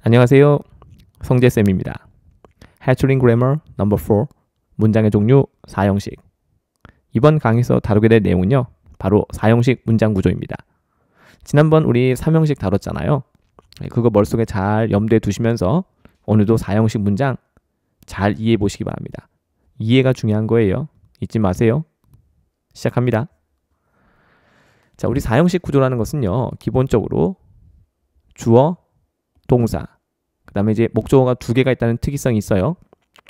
안녕하세요. 성재쌤입니다. 해처링 그래머 넘버 4 문장의 종류 4형식. 이번 강의에서 다루게 될 내용은요, 바로 4형식 문장 구조입니다. 지난번 우리 3형식 다뤘잖아요. 그거 머릿속에 잘 염두에 두시면서 오늘도 4형식 문장 잘 이해해 보시기 바랍니다. 이해가 중요한 거예요. 잊지 마세요. 시작합니다. 자, 우리 4형식 구조라는 것은요, 기본적으로 주어, 동사, 그 다음에 이제 목적어가 두 개가 있다는 특이성이 있어요.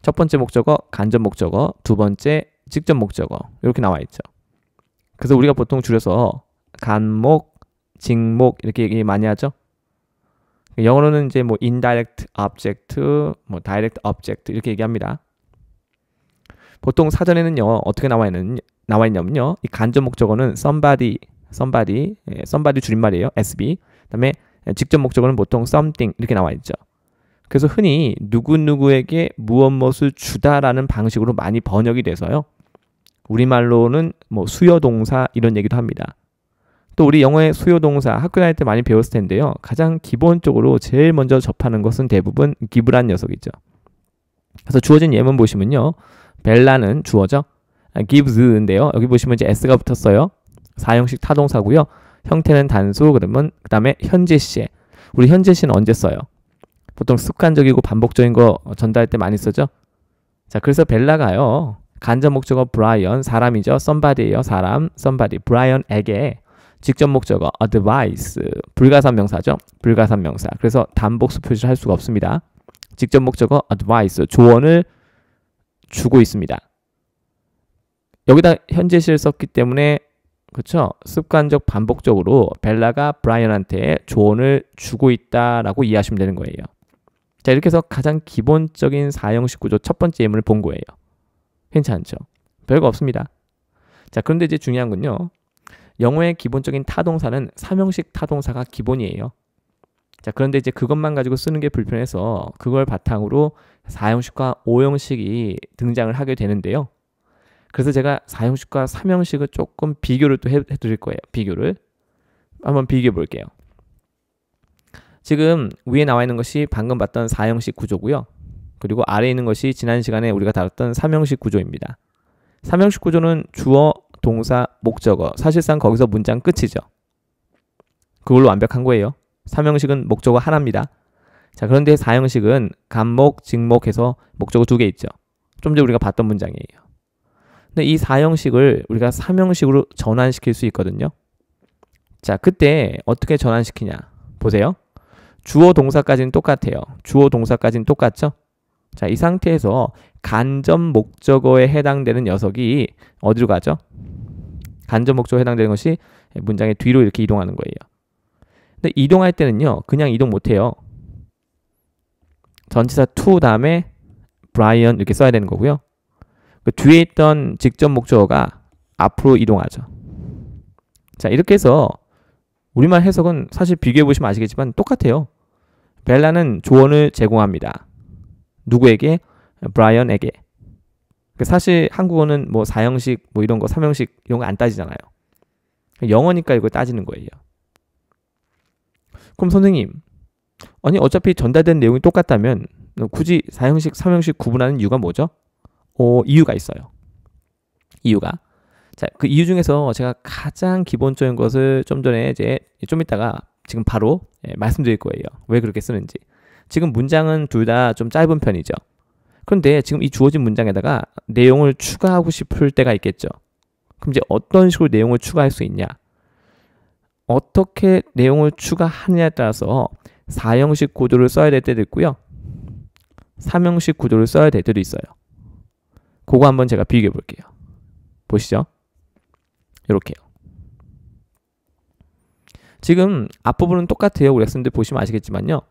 첫 번째 목적어, 간접 목적어, 두 번째 직접 목적어, 이렇게 나와 있죠. 그래서 우리가 보통 줄여서 간목, 직목 이렇게 얘기 많이 하죠. 영어로는 이제 뭐 indirect object, 뭐 direct object 이렇게 얘기합니다. 보통 사전에는요, 어떻게 나와 있냐면요, 이 간접 목적어는 somebody 줄임말이에요. SB. 그다음에 직접 목적어는 보통 something 이렇게 나와 있죠. 그래서 흔히 누구누구에게 무엇을 주다라는 방식으로 많이 번역이 돼서요, 우리말로는 뭐 수요동사 이런 얘기도 합니다. 또 우리 영어의 수요동사 학교 다닐 때 많이 배웠을 텐데요, 가장 기본적으로 제일 먼저 접하는 것은 대부분 give란 녀석이죠. 그래서 주어진 예문 보시면요, 벨라는 주어죠. gives인데요, 여기 보시면 이제 s가 붙었어요. 4형식 타동사고요. 형태는 단수, 그러면 그 다음에 현재 시제. 우리 현재 시는 언제 써요? 보통 습관적이고 반복적인 거 전달할 때 많이 쓰죠. 자, 그래서 벨라가요, 간접 목적어 브라이언, 사람이죠. somebody예요. 사람, somebody. 브라이언에게 직접 목적어 advice, 불가산명사죠. 불가산명사. 그래서 단복수 표시를 할 수가 없습니다. 직접 목적어 advice, 조언을 주고 있습니다. 여기다 현재 시를 썼기 때문에 그렇죠? 습관적 반복적으로 벨라가 브라이언한테 조언을 주고 있다라고 이해하시면 되는 거예요. 자, 이렇게 해서 가장 기본적인 4형식 구조 첫 번째 예문을 본 거예요. 괜찮죠? 별거 없습니다. 자, 그런데 이제 중요한 건요, 영어의 기본적인 타동사는 3형식 타동사가 기본이에요. 자, 그런데 이제 그것만 가지고 쓰는 게 불편해서 그걸 바탕으로 4형식과 5형식이 등장을 하게 되는데요. 그래서 제가 4형식과 3형식을 조금 비교를 또 해드릴 거예요. 비교를. 한번 비교해 볼게요. 지금 위에 나와 있는 것이 방금 봤던 4형식 구조고요. 그리고 아래에 있는 것이 지난 시간에 우리가 다뤘던 3형식 구조입니다. 3형식 구조는 주어, 동사, 목적어. 사실상 거기서 문장 끝이죠. 그걸로 완벽한 거예요. 3형식은 목적어 하나입니다. 자, 그런데 4형식은 간목, 직목해서 목적어 두 개 있죠. 좀 전에 우리가 봤던 문장이에요. 근데 이 4형식을 우리가 3형식으로 전환시킬 수 있거든요. 자, 그때 어떻게 전환시키냐 보세요. 주어 동사까지는 똑같아요. 주어 동사까지는 똑같죠. 자, 이 상태에서 간접 목적어에 해당되는 녀석이 어디로 가죠? 간접 목적어에 해당되는 것이 문장의 뒤로 이렇게 이동하는 거예요. 근데 이동할 때는요, 그냥 이동 못해요. 전치사 to 다음에 브라이언 이렇게 써야 되는 거고요. 그 뒤에 있던 직접 목적어가 앞으로 이동하죠. 자, 이렇게 해서 우리말 해석은 사실 비교해 보시면 아시겠지만 똑같아요. 벨라는 조언을 제공합니다. 누구에게? 브라이언에게. 사실 한국어는 뭐 4형식 뭐 이런 거 3형식 이런 거 안 따지잖아요. 영어니까 이걸 따지는 거예요. 그럼 선생님, 아니 어차피 전달된 내용이 똑같다면 굳이 4형식, 3형식 구분하는 이유가 뭐죠? 이유가 있어요. 이유가. 자, 그 이유 중에서 제가 가장 기본적인 것을 좀 전에 좀 이따가 지금 바로 말씀드릴 거예요. 왜 그렇게 쓰는지. 지금 문장은 둘 다 좀 짧은 편이죠. 그런데 지금 이 주어진 문장에다가 내용을 추가하고 싶을 때가 있겠죠. 그럼 이제 어떤 식으로 내용을 추가할 수 있냐? 어떻게 내용을 추가하느냐에 따라서 4형식 구조를 써야 될 때도 있고요. 3형식 구조를 써야 될 때도 있어요. 그거 한번 제가 비교해 볼게요. 보시죠. 이렇게요. 지금 앞부분은 똑같아요. 우리 학생들 보시면 아시겠지만요.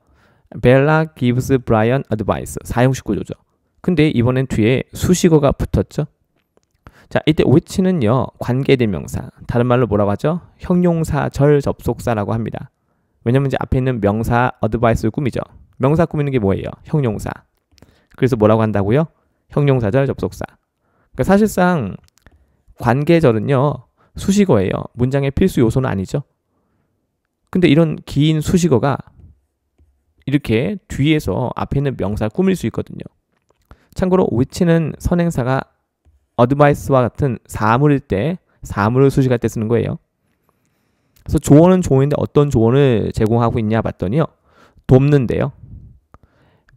Bella gives Brian advice. 4형식 구조죠. 근데 이번엔 뒤에 수식어가 붙었죠. 자, 이때 which는요, 관계대명사. 다른 말로 뭐라고 하죠? 형용사, 절, 접속사라고 합니다. 왜냐면 이제 앞에 있는 명사 advice를 꾸미죠. 명사 꾸미는 게 뭐예요? 형용사. 그래서 뭐라고 한다고요? 형용사절, 접속사. 그러니까 사실상 관계절은요, 수식어예요. 문장의 필수 요소는 아니죠. 근데 이런 긴 수식어가 이렇게 뒤에서 앞에 있는 명사 꾸밀 수 있거든요. 참고로 which는 선행사가 advice와 같은 사물일 때, 사물을 수식할 때 쓰는 거예요. 그래서 조언은 조언인데 어떤 조언을 제공하고 있냐 봤더니요. 돕는데요.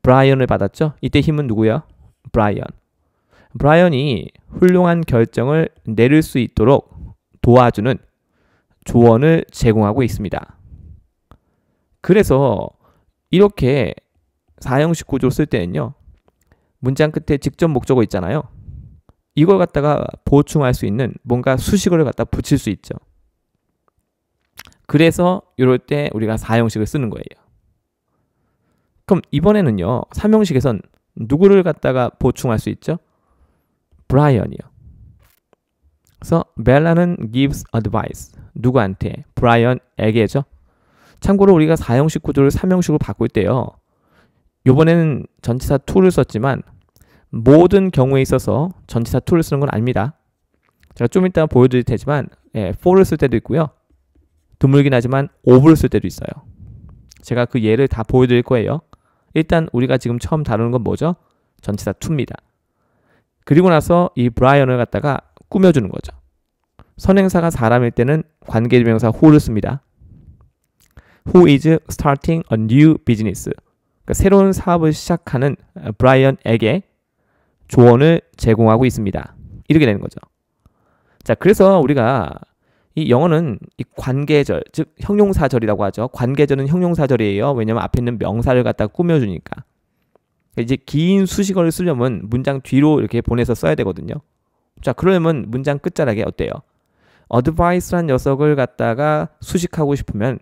브라이언을 받았죠. 이때 힘은 누구야? 브라이언. 브라이언이 훌륭한 결정을 내릴 수 있도록 도와주는 조언을 제공하고 있습니다. 그래서 이렇게 4형식 구조를 쓸 때는요. 문장 끝에 직접 목적어 있잖아요. 이걸 갖다가 보충할 수 있는 뭔가 수식어를 갖다 붙일 수 있죠. 그래서 이럴 때 우리가 4형식을 쓰는 거예요. 그럼 이번에는요. 3형식에선 누구를 갖다가 보충할 수 있죠? 브라이언이요. 그래서 벨라는 gives advice. 누구한테? 브라이언에게죠. 참고로 우리가 4형식 구조를 3형식으로 바꿀 때요. 이번에는 전치사 to를 썼지만 모든 경우에 있어서 전치사 to를 쓰는 건 아닙니다. 제가 좀 이따 보여드릴 테지만 for를 쓸 때도 있고요. 드물긴 하지만 of를 쓸 때도 있어요. 제가 그 예를 다 보여드릴 거예요. 일단 우리가 지금 처음 다루는 건 뭐죠? 전치사 to입니다. 그리고 나서 이 브라이언을 갖다가 꾸며주는 거죠. 선행사가 사람일 때는 관계대명사 who를 씁니다. Who is starting a new business? 그러니까 새로운 사업을 시작하는 브라이언에게 조언을 제공하고 있습니다. 이렇게 되는 거죠. 자, 그래서 우리가 이 영어는 이 관계절, 즉 형용사절이라고 하죠. 관계절은 형용사절이에요. 왜냐면 앞에 있는 명사를 갖다 꾸며주니까. 이제 긴 수식어를 쓰려면 문장 뒤로 이렇게 보내서 써야 되거든요. 자, 그러면 문장 끝자락에 어때요? advice란 녀석을 갖다가 수식하고 싶으면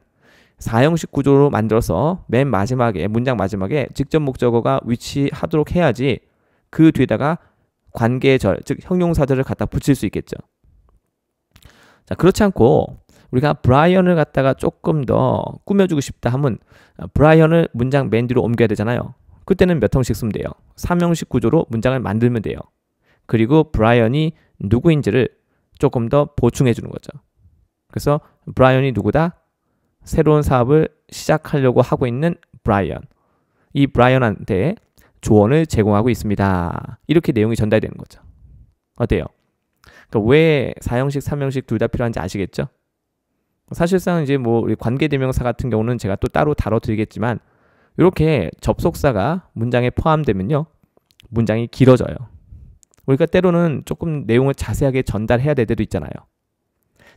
4형식 구조로 만들어서 맨 마지막에, 문장 마지막에 직접 목적어가 위치하도록 해야지 그 뒤에다가 관계절, 즉 형용사절을 갖다 붙일 수 있겠죠. 자, 그렇지 않고 우리가 브라이언을 갖다가 조금 더 꾸며주고 싶다 하면 브라이언을 문장 맨 뒤로 옮겨야 되잖아요. 그때는 몇 형식 쓰면 돼요? 3형식 구조로 문장을 만들면 돼요. 그리고 브라이언이 누구인지를 조금 더 보충해 주는 거죠. 그래서 브라이언이 누구다? 새로운 사업을 시작하려고 하고 있는 브라이언. 이 브라이언한테 조언을 제공하고 있습니다. 이렇게 내용이 전달되는 거죠. 어때요? 그러니까 왜 4형식, 3형식 둘 다 필요한지 아시겠죠? 사실상 이제 뭐 우리 관계대명사 같은 경우는 제가 또 따로 다뤄드리겠지만 이렇게 접속사가 문장에 포함되면요. 문장이 길어져요. 우리가 때로는 조금 내용을 자세하게 전달해야 될 때도 있잖아요.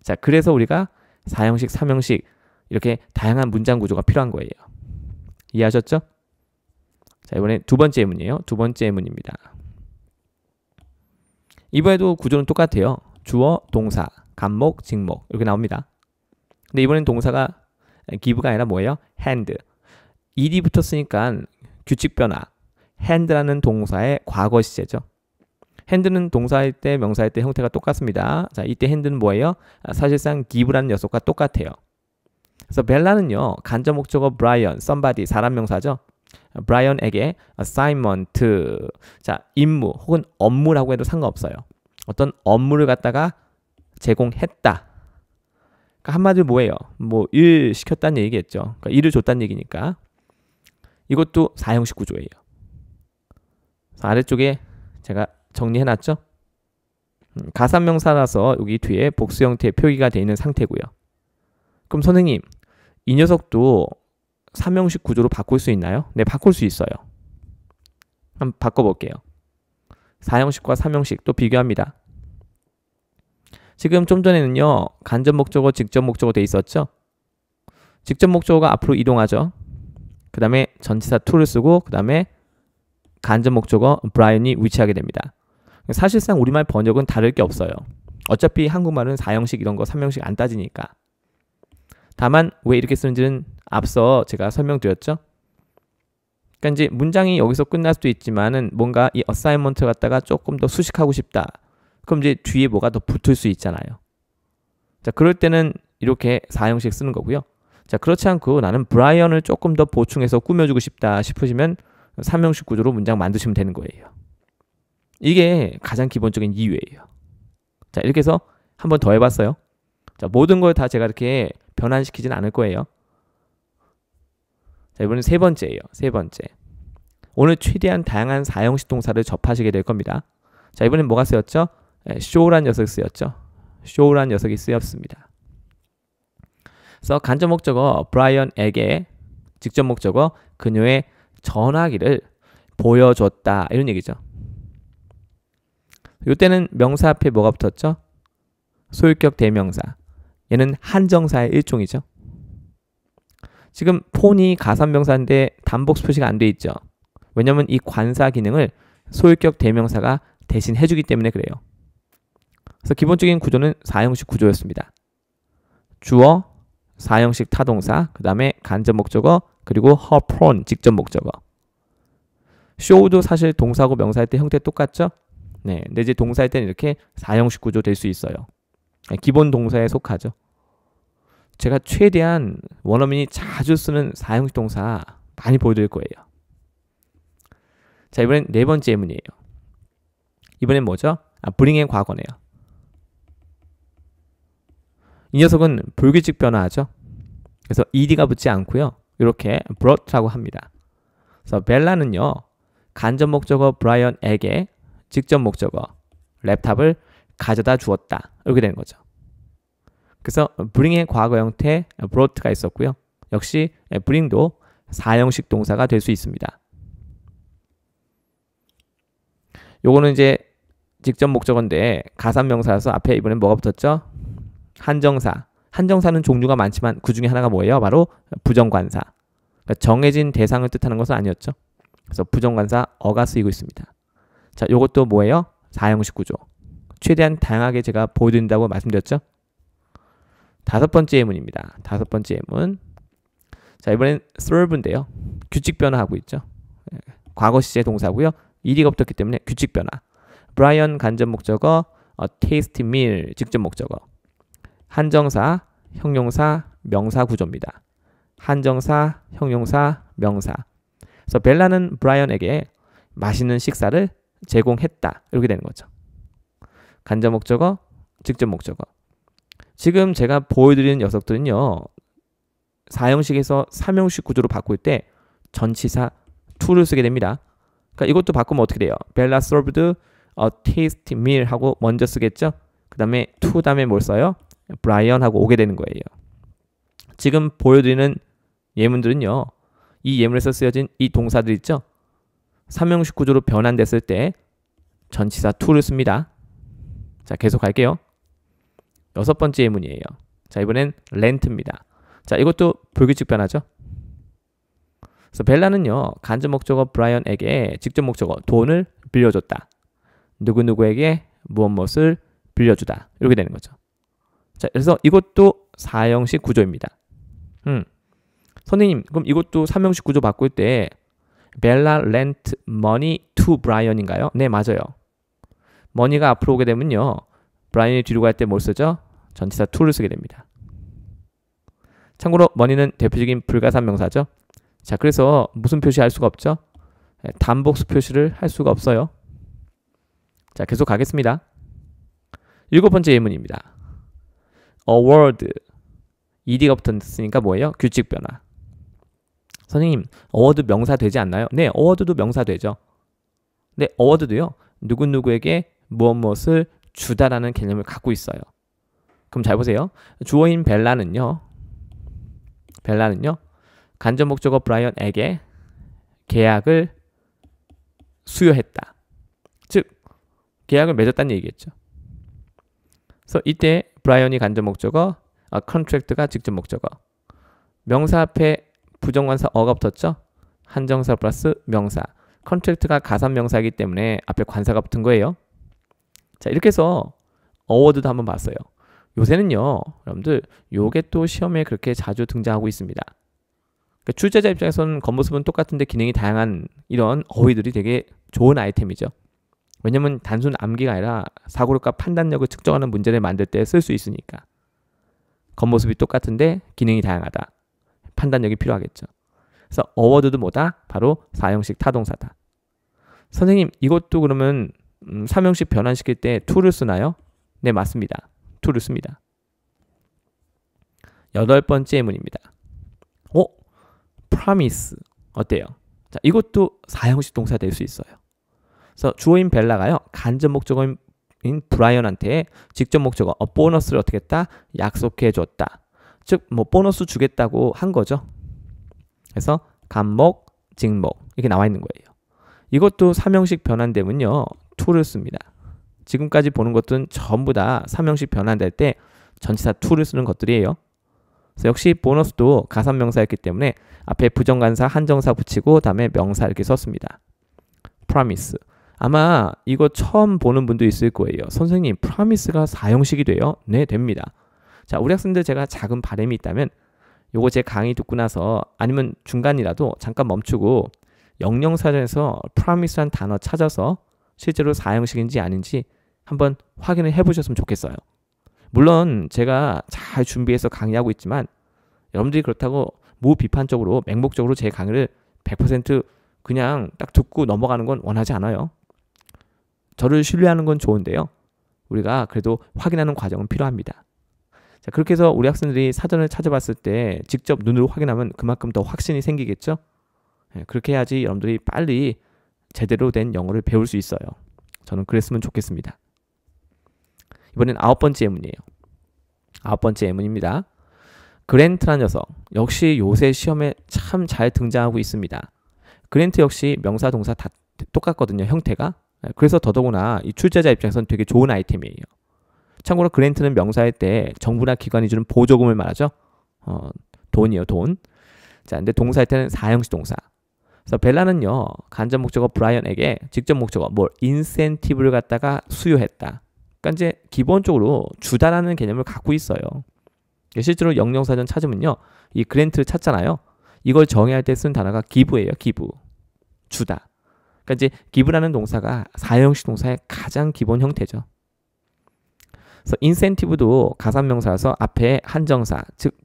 자, 그래서 우리가 4형식, 3형식 이렇게 다양한 문장 구조가 필요한 거예요. 이해하셨죠? 자, 이번에 두 번째 예문이에요. 두 번째 예문입니다. 이번에도 구조는 똑같아요. 주어, 동사, 간목, 직목 이렇게 나옵니다. 근데 이번엔 동사가 give가 아니라 뭐예요? hand. ed이 붙었으니까 규칙 변화. hand라는 동사의 과거 시제죠. hand는 동사일 때, 명사일 때 형태가 똑같습니다. 자, 이때 hand는 뭐예요? 사실상 give라는 녀석과 똑같아요. 그래서 벨라는요, 간접 목적어 브라이언, somebody, 사람 명사죠. 브라이언에게 assignment, 자, 임무 혹은 업무라고 해도 상관없어요. 어떤 업무를 갖다가 제공했다. 그러니까 한마디로 뭐예요? 뭐 일 시켰다는 얘기겠죠. 그러니까 일을 줬다는 얘기니까. 이것도 4형식 구조예요. 아래쪽에 제가 정리해놨죠. 가산명사라서 여기 뒤에 복수 형태의 표기가 되어 있는 상태고요. 그럼 선생님, 이 녀석도 3형식 구조로 바꿀 수 있나요? 네, 바꿀 수 있어요. 한번 바꿔볼게요. 4형식과 3형식 또 비교합니다. 지금 좀 전에는요, 간접 목적어, 직접 목적어 돼 있었죠? 직접 목적어가 앞으로 이동하죠. 그 다음에 전치사 to를 쓰고, 그 다음에 간접 목적어 브라이언이 위치하게 됩니다. 사실상 우리말 번역은 다를 게 없어요. 어차피 한국말은 4형식 이런 거 3형식 안 따지니까. 다만 왜 이렇게 쓰는지는 앞서 제가 설명드렸죠. 그러니까 이제 문장이 여기서 끝날 수도 있지만은 뭔가 이 어사이먼트 갖다가 조금 더 수식하고 싶다. 그럼 이제 뒤에 뭐가 더 붙을 수 있잖아요. 자, 그럴 때는 이렇게 4형식 쓰는 거고요. 자, 그렇지 않고 나는 브라이언을 조금 더 보충해서 꾸며주고 싶다 싶으시면 3형식 구조로 문장 만드시면 되는 거예요. 이게 가장 기본적인 이유예요. 자, 이렇게 해서 한번 더 해봤어요. 자, 모든 걸 다 제가 이렇게 변환시키진 않을 거예요. 자, 자, 이번엔 세 번째예요. 세 번째. 오늘 최대한 다양한 사형식 동사를 접하시게 될 겁니다. 자, 이번엔 뭐가 쓰였죠? show란 녀석이 쓰였죠. show란 녀석이 쓰였습니다. 그래서 간접 목적어 브라이언에게 직접 목적어 그녀의 전화기를 보여줬다 이런 얘기죠. 이때는 명사 앞에 뭐가 붙었죠? 소유격 대명사. 얘는 한정사의 일종이죠. 지금 폰이 가산명사인데 단복수 표시가 안 돼 있죠. 왜냐면 이 관사 기능을 소유격 대명사가 대신 해주기 때문에 그래요. 그래서 기본적인 구조는 4형식 구조였습니다. 주어, 4형식 타동사, 그 다음에 간접 목적어, 그리고 her phone 직접 목적어. show도 사실 동사고 명사할 때 형태 똑같죠? 네, 근데 이제 동사할 때는 이렇게 4형식 구조 될 수 있어요. 기본 동사에 속하죠. 제가 최대한 원어민이 자주 쓰는 4형식 동사 많이 보여드릴 거예요. 자, 이번엔 네 번째 예문이에요. 이번엔 뭐죠? bring의 과거네요. 이 녀석은 불규칙 변화하죠. 그래서 ed가 붙지 않고요. 이렇게 brought라고 합니다. 그래서 벨라는요. 간접 목적어 브라이언에게 직접 목적어 랩탑을 가져다 주었다. 이렇게 되는 거죠. 그래서 bring의 과거 형태 brought가 있었고요. 역시 bring도 4형식 동사가 될 수 있습니다. 요거는 이제 직접 목적어인데 가산명사라서 앞에 이번엔 뭐가 붙었죠? 한정사. 한정사는 종류가 많지만 그 중에 하나가 뭐예요? 바로 부정관사. 그러니까 정해진 대상을 뜻하는 것은 아니었죠. 그래서 부정관사 어가 쓰이고 있습니다. 자, 요것도 뭐예요? 4형식 구조. 최대한 다양하게 제가 보여드린다고 말씀드렸죠. 다섯 번째 예문입니다. 다섯 번째 예문. 자, 이번엔 serve인데요. 규칙 변화하고 있죠. 과거 시제 동사고요. ed가 붙었기 때문에 규칙 변화. 브라이언 간접 목적어, taste meal 직접 목적어. 한정사, 형용사, 명사 구조입니다. 한정사, 형용사, 명사. 그래서 벨라는 브라이언에게 맛있는 식사를 제공했다. 이렇게 되는 거죠. 간접 목적어, 직접 목적어. 지금 제가 보여드리는 녀석들은요. 4형식에서 3형식 구조로 바꿀 때 전치사 to를 쓰게 됩니다. 그러니까 이것도 바꾸면 어떻게 돼요? 벨라 served a tasty meal 하고 먼저 쓰겠죠? 그 다음에 to 다음에 뭘 써요? 브라이언 하고 오게 되는 거예요. 지금 보여드리는 예문들은요. 이 예문에서 쓰여진 이 동사들 있죠? 3형식 구조로 변환됐을 때 전치사 to를 씁니다. 자, 계속 갈게요. 여섯 번째 예문이에요. 자, 이번엔 rent입니다. 자, 이것도 불규칙 변화죠. 그래서 벨라는요. 간접 목적어 브라이언에게 직접 목적어 돈을 빌려줬다. 누구누구에게 무엇을 빌려주다. 이렇게 되는 거죠. 자, 그래서 이것도 4형식 구조입니다. 선생님, 그럼 이것도 3형식 구조 바꿀 때 벨라 lent money to 브라이언인가요? 네, 맞아요. money가 앞으로 오게 되면요. 브라이언이 뒤로 갈 때 뭘 쓰죠? 전치사 to를 쓰게 됩니다. 참고로 money는 대표적인 불가산 명사죠. 자, 그래서 무슨 표시할 수가 없죠? 단복수 표시를 할 수가 없어요. 자, 계속 가겠습니다. 일곱 번째 예문입니다. award. ed가 붙었으니까 뭐예요? 규칙 변화. 선생님, award 명사 되지 않나요? 네, award도 명사 되죠. 네, award도요. 누구누구에게 무엇을 주다라는 개념을 갖고 있어요. 그럼 잘 보세요. 주어인 벨라는요. 간접 목적어 브라이언에게 계약을 수여했다. 즉, 계약을 맺었다는 얘기겠죠. 그래서 이때 브라이언이 간접 목적어, contract가 직접 목적어. 명사 앞에 부정관사 어가 붙었죠. 한정사 플러스 명사. contract가 가산명사이기 때문에 앞에 관사가 붙은 거예요. 자, 이렇게 해서 award도 한번 봤어요. 요새는요, 여러분들 요게 또 시험에 그렇게 자주 등장하고 있습니다. 그러니까 출제자 입장에서는 겉모습은 똑같은데 기능이 다양한 이런 어휘들이 되게 좋은 아이템이죠. 왜냐면 단순 암기가 아니라 사고력과 판단력을 측정하는 문제를 만들 때 쓸 수 있으니까. 겉모습이 똑같은데 기능이 다양하다. 판단력이 필요하겠죠. 그래서 award도 뭐다? 바로 4형식 타동사다. 선생님, 이것도 그러면 3형식 변환시킬 때 to를 쓰나요? 네, 맞습니다. to를 씁니다. 여덟 번째 예문입니다. promise 어때요? 자, 이것도 사형식 동사 될 수 있어요. 그래서 주어인 벨라가요, 간접 목적어인 브라이언한테 직접 목적어 보너스를 어떻게 했다? 약속해 줬다. 즉 뭐 보너스 주겠다고 한 거죠. 그래서 간목, 직목 이렇게 나와 있는 거예요. 이것도 삼형식 변환되면요, to를 씁니다. 지금까지 보는 것들은 전부 다 삼형식 변환될 때 전치사 to를 쓰는 것들이에요. 그래서 역시 보너스도 가산명사였기 때문에 앞에 부정관사, 한정사 붙이고 다음에 명사 이렇게 썼습니다. promise. 아마 이거 처음 보는 분도 있을 거예요. 선생님, promise가 사형식이 돼요? 네, 됩니다. 자, 우리 학생들 제가 작은 바람이 있다면 요거 제 강의 듣고 나서 아니면 중간이라도 잠깐 멈추고 영영사전에서 promise란 단어 찾아서 실제로 사형식인지 아닌지 한번 확인을 해보셨으면 좋겠어요. 물론 제가 잘 준비해서 강의하고 있지만 여러분들이 그렇다고 무비판적으로 맹목적으로 제 강의를 100% 그냥 딱 듣고 넘어가는 건 원하지 않아요. 저를 신뢰하는 건 좋은데요, 우리가 그래도 확인하는 과정은 필요합니다. 자, 그렇게 해서 우리 학생들이 사전을 찾아봤을 때 직접 눈으로 확인하면 그만큼 더 확신이 생기겠죠. 그렇게 해야지 여러분들이 빨리 제대로 된 영어를 배울 수 있어요. 저는 그랬으면 좋겠습니다. 이번엔 9번째 예문이에요. 9번째 예문입니다. 그랜트란 녀석, 역시 요새 시험에 참 잘 등장하고 있습니다. 그랜트 역시 명사 동사 다 똑같거든요, 형태가. 그래서 더더구나 이 출제자 입장에서는 되게 좋은 아이템이에요. 참고로 그랜트는 명사일 때 정부나 기관이 주는 보조금을 말하죠. 돈이요, 돈. 자, 근데 동사일 때는 사형식 동사. 그래서 벨라는요, 간접 목적어 브라이언에게 직접 목적어 인센티브를 갖다가 수요했다. 그러니까 이제 기본적으로 주다라는 개념을 갖고 있어요. 실제로 영영사전 찾으면요, 이 그랜트를 찾잖아요. 이걸 정의할 때 쓴 단어가 give예요, give. 주다. 그러니까 이제 give라는 동사가 사형식 동사의 가장 기본 형태죠. 그래서 incentive도 가산명사라서 앞에 한정사, 즉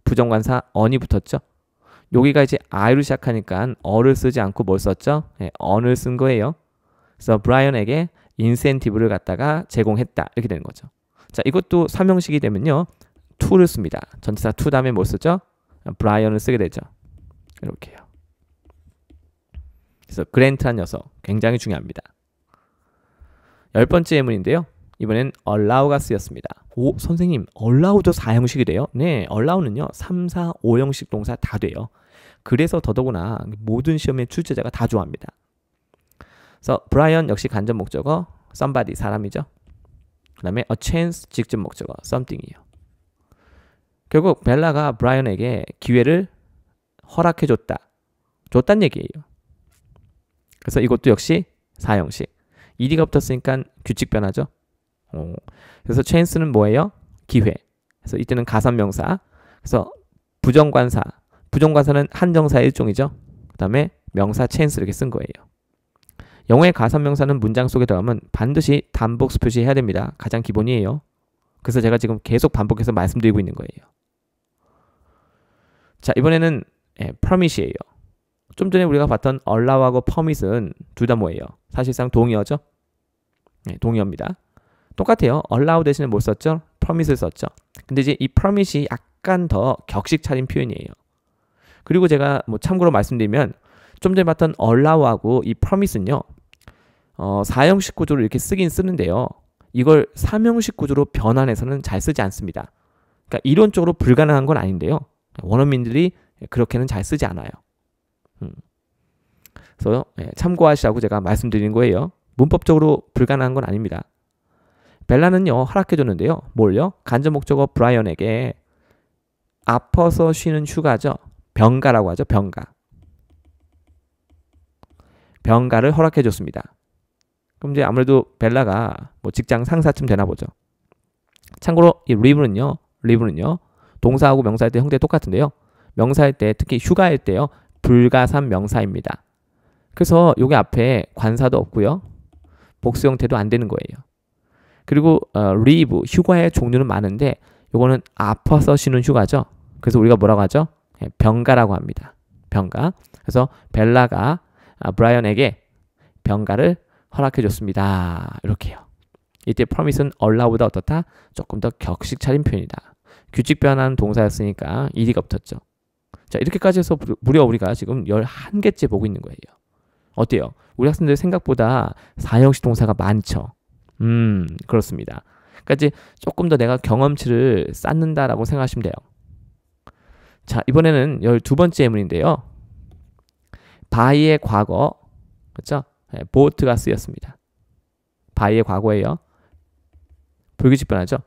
부정관사 on이 붙었죠. 여기가 이제 I로 시작하니까 어를 쓰지 않고 뭘 썼죠? 네, on을 쓴 거예요. 그래서 브라이언에게 인센티브를 갖다가 제공했다, 이렇게 되는 거죠. 자, 이것도 삼형식이 되면요, to를 씁니다. 전치사 to 다음에 뭘 쓰죠? 브라이언을 쓰게 되죠. 이렇게요. 그래서 그랜트란 녀석 굉장히 중요합니다. 10번째 예문인데요, 이번엔 allow가 쓰였습니다. 오, 선생님, allow도 사형식이 돼요? 네, allow는요 3, 4, 5형식 동사 다 돼요. 그래서 더더구나 모든 시험의 출제자가 다 좋아합니다. 그래서 브라이언 역시 간접 목적어 somebody, 사람이죠. 그 다음에 a chance, 직접 목적어 something이에요. 결국 벨라가 브라이언에게 기회를 허락해줬다, 줬단 얘기예요. 그래서 이것도 역시 사형식. ed가 붙었으니까 규칙 변화죠. 그래서 chance는 뭐예요? 기회. 그래서 이때는 가산명사. 그래서 부정관사. 부정관사는 한정사의 일종이죠. 그 다음에 명사 chance 이렇게 쓴 거예요. 영어의 가산명사는 문장 속에 들어가면 반드시 단복수 표시해야 됩니다. 가장 기본이에요. 그래서 제가 지금 계속 반복해서 말씀드리고 있는 거예요. 자, 이번에는 promise예요. 좀 전에 우리가 봤던 allow하고 permit은 둘 다 뭐예요? 사실상 동의어죠? 네, 동의어입니다. 똑같아요. allow 대신에 뭘 썼죠? promise를 썼죠. 근데 이제 이 promise이 약간 더 격식 차린 표현이에요. 그리고 제가 뭐 참고로 말씀드리면 좀 전에 봤던 allow하고 이 promise는요, 사형식 구조로 이렇게 쓰긴 쓰는데요, 이걸 삼형식 구조로 변환해서는 잘 쓰지 않습니다. 그러니까 이론적으로 불가능한 건 아닌데요, 원어민들이 그렇게는 잘 쓰지 않아요. 그래서 참고하시라고 제가 말씀드린 거예요. 문법적으로 불가능한 건 아닙니다. 벨라는요 허락해줬는데요, 뭘요? 간접 목적어 브라이언에게 아파서 쉬는 휴가죠. 병가라고 하죠. 병가를 허락해줬습니다. 그럼 이제 아무래도 벨라가 뭐 직장 상사쯤 되나 보죠. 참고로 이 리브는요 동사하고 명사할 때 형태 똑같은데요, 명사할 때 특히 휴가일 때요 불가산 명사입니다. 그래서 여기 앞에 관사도 없고요, 복수 형태도 안 되는 거예요. 그리고 leave, 휴가의 종류는 많은데 요거는 아파서 쉬는 휴가죠. 그래서 우리가 뭐라고 하죠? 병가라고 합니다. 병가. 그래서 벨라가 브라이언에게 병가를 허락해줬습니다. 이렇게요. 이때 promise는 allow보다 어떻다? 조금 더 격식 차린 표현이다. 규칙 변환 동사였으니까 ed가 붙었죠. 자, 이렇게까지 해서 무려 우리가 지금 11개째 보고 있는 거예요. 어때요? 우리 학생들 생각보다 사형식 동사가 많죠. 그렇습니다. 그러니까 이제 조금 더 내가 경험치를 쌓는다라고 생각하시면 돼요. 자, 이번에는 12번째 예문인데요. 바이의 과거, 그렇죠? 네, 보트가 쓰였습니다. 바이의 과거예요. 불규칙 변화죠.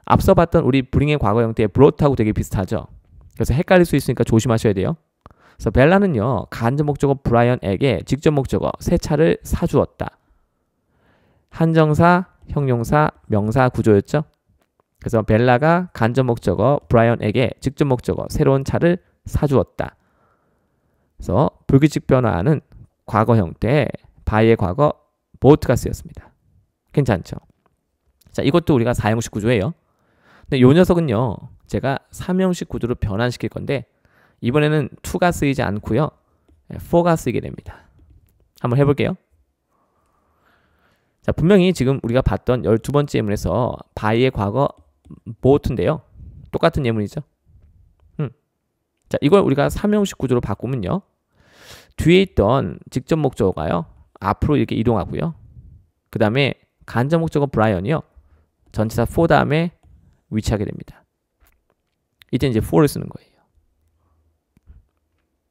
앞서 봤던 우리 브링의 과거 형태의 브로트하고 되게 비슷하죠. 그래서 헷갈릴 수 있으니까 조심하셔야 돼요. 그래서 벨라는요, 간접 목적어 브라이언에게 직접 목적어 새 차를 사주었다. 한정사, 형용사, 명사 구조였죠. 그래서 벨라가 간접 목적어 브라이언에게 직접 목적어 새로운 차를 사주었다. 그래서 불규칙 변화하는 과거 형태의 바이의 과거 보트가 쓰였습니다. 괜찮죠? 자, 이것도 우리가 4형식 구조예요. 근데 이 녀석은요, 제가 3형식 구조로 변환시킬 건데 이번에는 2가 쓰이지 않고요, 4가 쓰이게 됩니다. 한번 해볼게요. 자, 분명히 지금 우리가 봤던 12번째 예문에서 바이의 과거 보트인데요, 똑같은 예문이죠. 자, 이걸 우리가 3형식 구조로 바꾸면요, 뒤에 있던 직접 목적어가요, 앞으로 이렇게 이동하고요, 그 다음에 간접 목적어 브라이언이요, 전치사 for 다음에 위치하게 됩니다. 이제 4를 쓰는 거예요.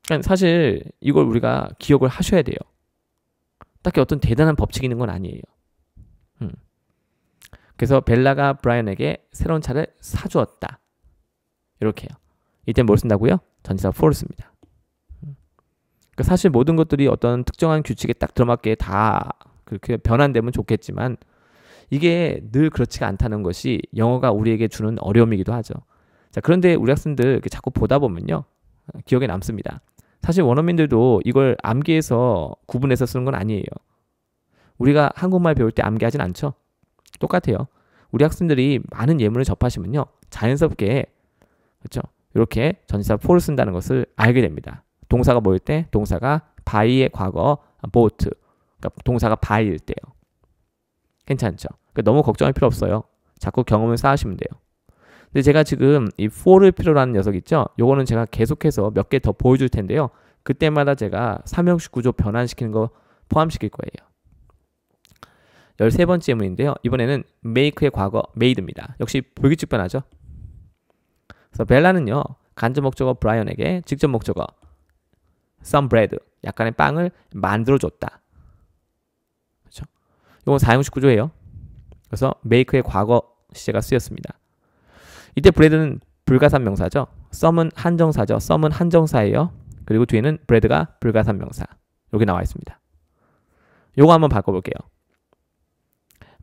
그러니까 사실 이걸 우리가 기억을 하셔야 돼요. 딱히 어떤 대단한 법칙이 있는 건 아니에요. 그래서 벨라가 브라이언에게 새로운 차를 사주었다. 이렇게요. 이때 뭘 쓴다고요? 전치사 for를 씁니다. 그러니까 사실 모든 것들이 어떤 특정한 규칙에 딱 들어맞게 다 그렇게 변환되면 좋겠지만 이게 늘 그렇지가 않다는 것이 영어가 우리에게 주는 어려움이기도 하죠. 자, 그런데 우리 학생들 이렇게 자꾸 보다 보면요, 기억에 남습니다. 사실 원어민들도 이걸 암기해서 구분해서 쓰는 건 아니에요. 우리가 한국말 배울 때 암기하진 않죠. 똑같아요. 우리 학생들이 많은 예문을 접하시면요, 자연스럽게, 그렇죠, 이렇게 전치사 for를 쓴다는 것을 알게 됩니다. 동사가 뭐일 때? 동사가 by의 과거 boat, 그러니까 동사가 by일 때요. 괜찮죠? 그러니까 너무 걱정할 필요 없어요. 자꾸 경험을 쌓으시면 돼요. 근데 제가 지금 이 for를 필요로 하는 녀석 있죠? 요거는 제가 계속해서 몇 개 더 보여줄 텐데요, 그때마다 제가 3형식 구조 변환시키는 거 포함시킬 거예요. 13번째 예문인데요, 이번에는 make의 과거 made입니다. 역시 불규칙 변화죠. 그래서 벨라는요, 간접 목적어 브라이언에게 직접 목적어 some bread, 약간의 빵을 만들어줬다. 그렇죠? 이건 4형식 구조예요. 그래서 make의 과거 시제가 쓰였습니다. 이때 bread는 불가산 명사죠. some은 한정사죠. some은 한정사예요. 그리고 뒤에는 bread가 불가산 명사. 여기 나와 있습니다. 요거 한번 바꿔볼게요.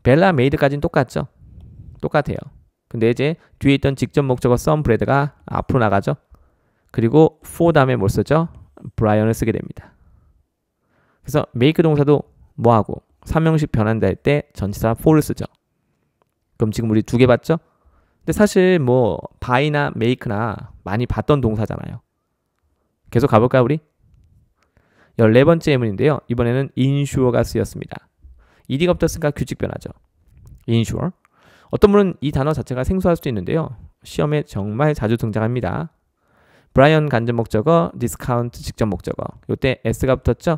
벨라 메이드까지는 똑같죠. 똑같아요. 근데 이제 뒤에 있던 직접 목적어 some bread가 앞으로 나가죠. 그리고 for 다음에 뭘 쓰죠? 브라이언을 쓰게 됩니다. 그래서 make 동사도 뭐하고 3형식 변환될 때 전치사 for를 쓰죠. 그럼 지금 우리 2개 봤죠? 근데 사실 뭐 by나 make나 많이 봤던 동사잖아요. 계속 가볼까요, 우리? 14번째 예문인데요, 이번에는 insure가 쓰였습니다. ed가 붙었으니까 규칙 변화죠. insure. 어떤 분은 이 단어 자체가 생소할 수도 있는데요, 시험에 정말 자주 등장합니다. 브라이언 간접 목적어, 디스카운트 직접 목적어. 요때 s가 붙었죠?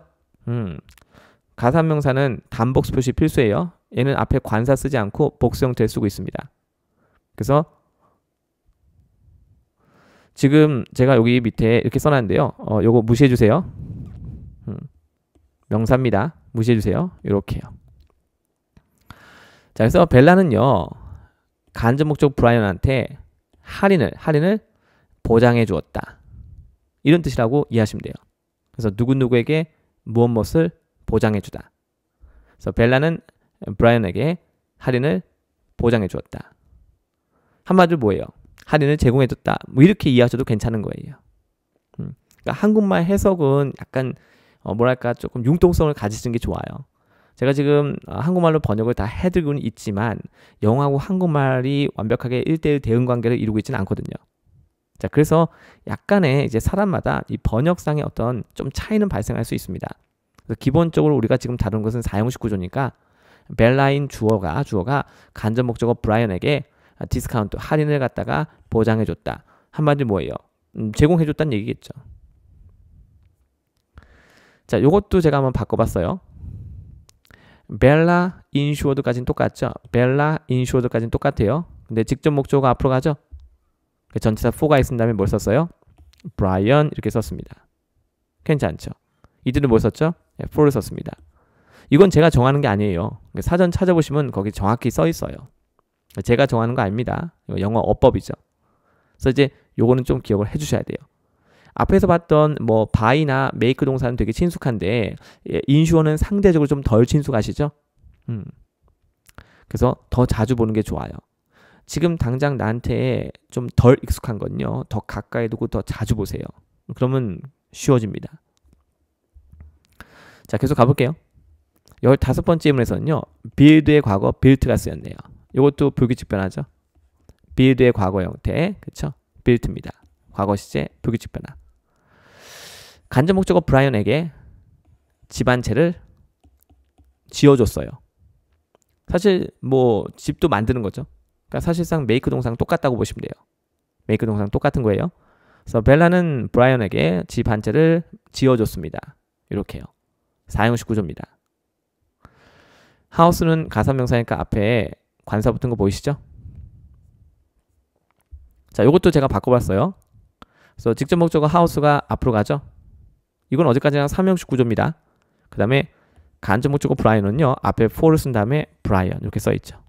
가산명사는 단복수 표시 필수예요. 얘는 앞에 관사 쓰지 않고 복수 형태를 쓰고 있습니다. 그래서 지금 제가 여기 밑에 이렇게 써놨는데요, 요거 무시해주세요. 명사입니다. 무시해주세요. 이렇게요. 자, 그래서 벨라는요, 간접 목적 브라이언한테 할인을 보장해 주었다. 이런 뜻이라고 이해하시면 돼요. 그래서 누구누구에게 무엇을 보장해 주다. 그래서 벨라는 브라이언에게 할인을 보장해 주었다. 한마디로 뭐예요? 할인을 제공해 줬다. 뭐 이렇게 이해하셔도 괜찮은 거예요. 그러니까 한국말 해석은 약간 뭐랄까 조금 융통성을 가지시는 게 좋아요. 제가 지금 한국말로 번역을 다 해드리고는 있지만 영어하고 한국말이 완벽하게 1대1 대응 관계를 이루고 있지는 않거든요. 자, 그래서 약간의 이제 사람마다 이 번역상의 어떤 좀 차이는 발생할 수 있습니다. 그래서 기본적으로 우리가 지금 다룬 것은 4형식 구조니까 벨라인 주어가 간접 목적어 브라이언에게 디스카운트 할인을 갖다가 보장해줬다. 한마디로 뭐예요? 제공해줬다는 얘기겠죠. 자, 요것도 제가 한번 바꿔봤어요. 벨라 인슈어드까지는 똑같죠. 벨라 인슈어드까지는 똑같아요. 근데 직접 목적어가 앞으로 가죠. 전치사 for가 있은 다음에 뭘 썼어요? 브라이언 이렇게 썼습니다. 괜찮죠? 이들은 뭘 썼죠? for를 썼습니다. 이건 제가 정하는 게 아니에요. 사전 찾아보시면 거기 정확히 써 있어요. 제가 정하는 거 아닙니다. 영어 어법이죠. 그래서 이제 요거는 좀 기억을 해주셔야 돼요. 앞에서 봤던 뭐 by나 make 동사는 되게 친숙한데 인슈어는 상대적으로 좀 덜 친숙하시죠? 그래서 더 자주 보는 게 좋아요. 지금 당장 나한테 좀 덜 익숙한 건요. 더 가까이 두고 더 자주 보세요. 그러면 쉬워집니다. 자, 계속 가볼게요. 15번째 질문에서는요. build의 과거 built가 쓰였네요. 이것도 불규칙 변화죠. build의 과거 형태, 그쵸? built입니다. 과거 시제 불규칙 변화. 간접 목적어 브라이언에게 집 한 채를 지어줬어요. 사실 뭐 집도 만드는 거죠. 그러니까 사실상 make 동사랑 똑같다고 보시면 돼요. make 동사랑 똑같은 거예요. 그래서 벨라는 브라이언에게 집 한 채를 지어줬습니다. 이렇게요. 사형식 구조입니다. 하우스는 가사명사니까 앞에 관사 붙은 거 보이시죠? 자, 이것도 제가 바꿔봤어요. 그래서 직접 목적어 하우스가 앞으로 가죠. 이건 어디까지나 삼형식 구조입니다. 그 다음에 간접 목적어 브라이언은요. 앞에 for를 쓴 다음에 브라이언 이렇게 써있죠.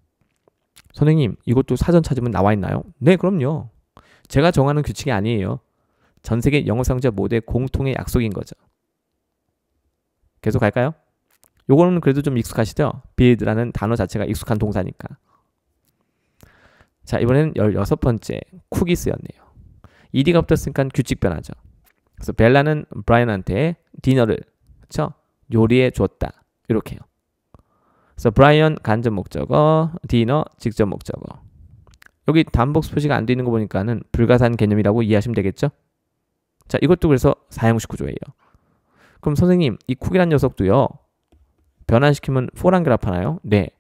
선생님, 이것도 사전 찾으면 나와 있나요? 네, 그럼요. 제가 정하는 규칙이 아니에요. 전 세계 영어 사용자 모두의 공통의 약속인 거죠. 계속 갈까요? 요거는 그래도 좀 익숙하시죠? build라는 단어 자체가 익숙한 동사니까. 자, 이번에는 16번째 쿡이 쓰였네요. ed가 붙었으니까 규칙 변화죠. 그래서 벨라는 브라이언한테 디너를, 그쵸? 요리해 줬다. 이렇게요. 그래서 브라이언 간접 목적어, 디너 직접 목적어. 여기 단복수 표시가 안 돼 있는 거 보니까는 불가산 개념이라고 이해하시면 되겠죠? 자, 이것도 그래서 사형식 구조예요. 그럼 선생님, 이 쿡이란 녀석도요. 변환시키면 for랑 결합하나요? 네.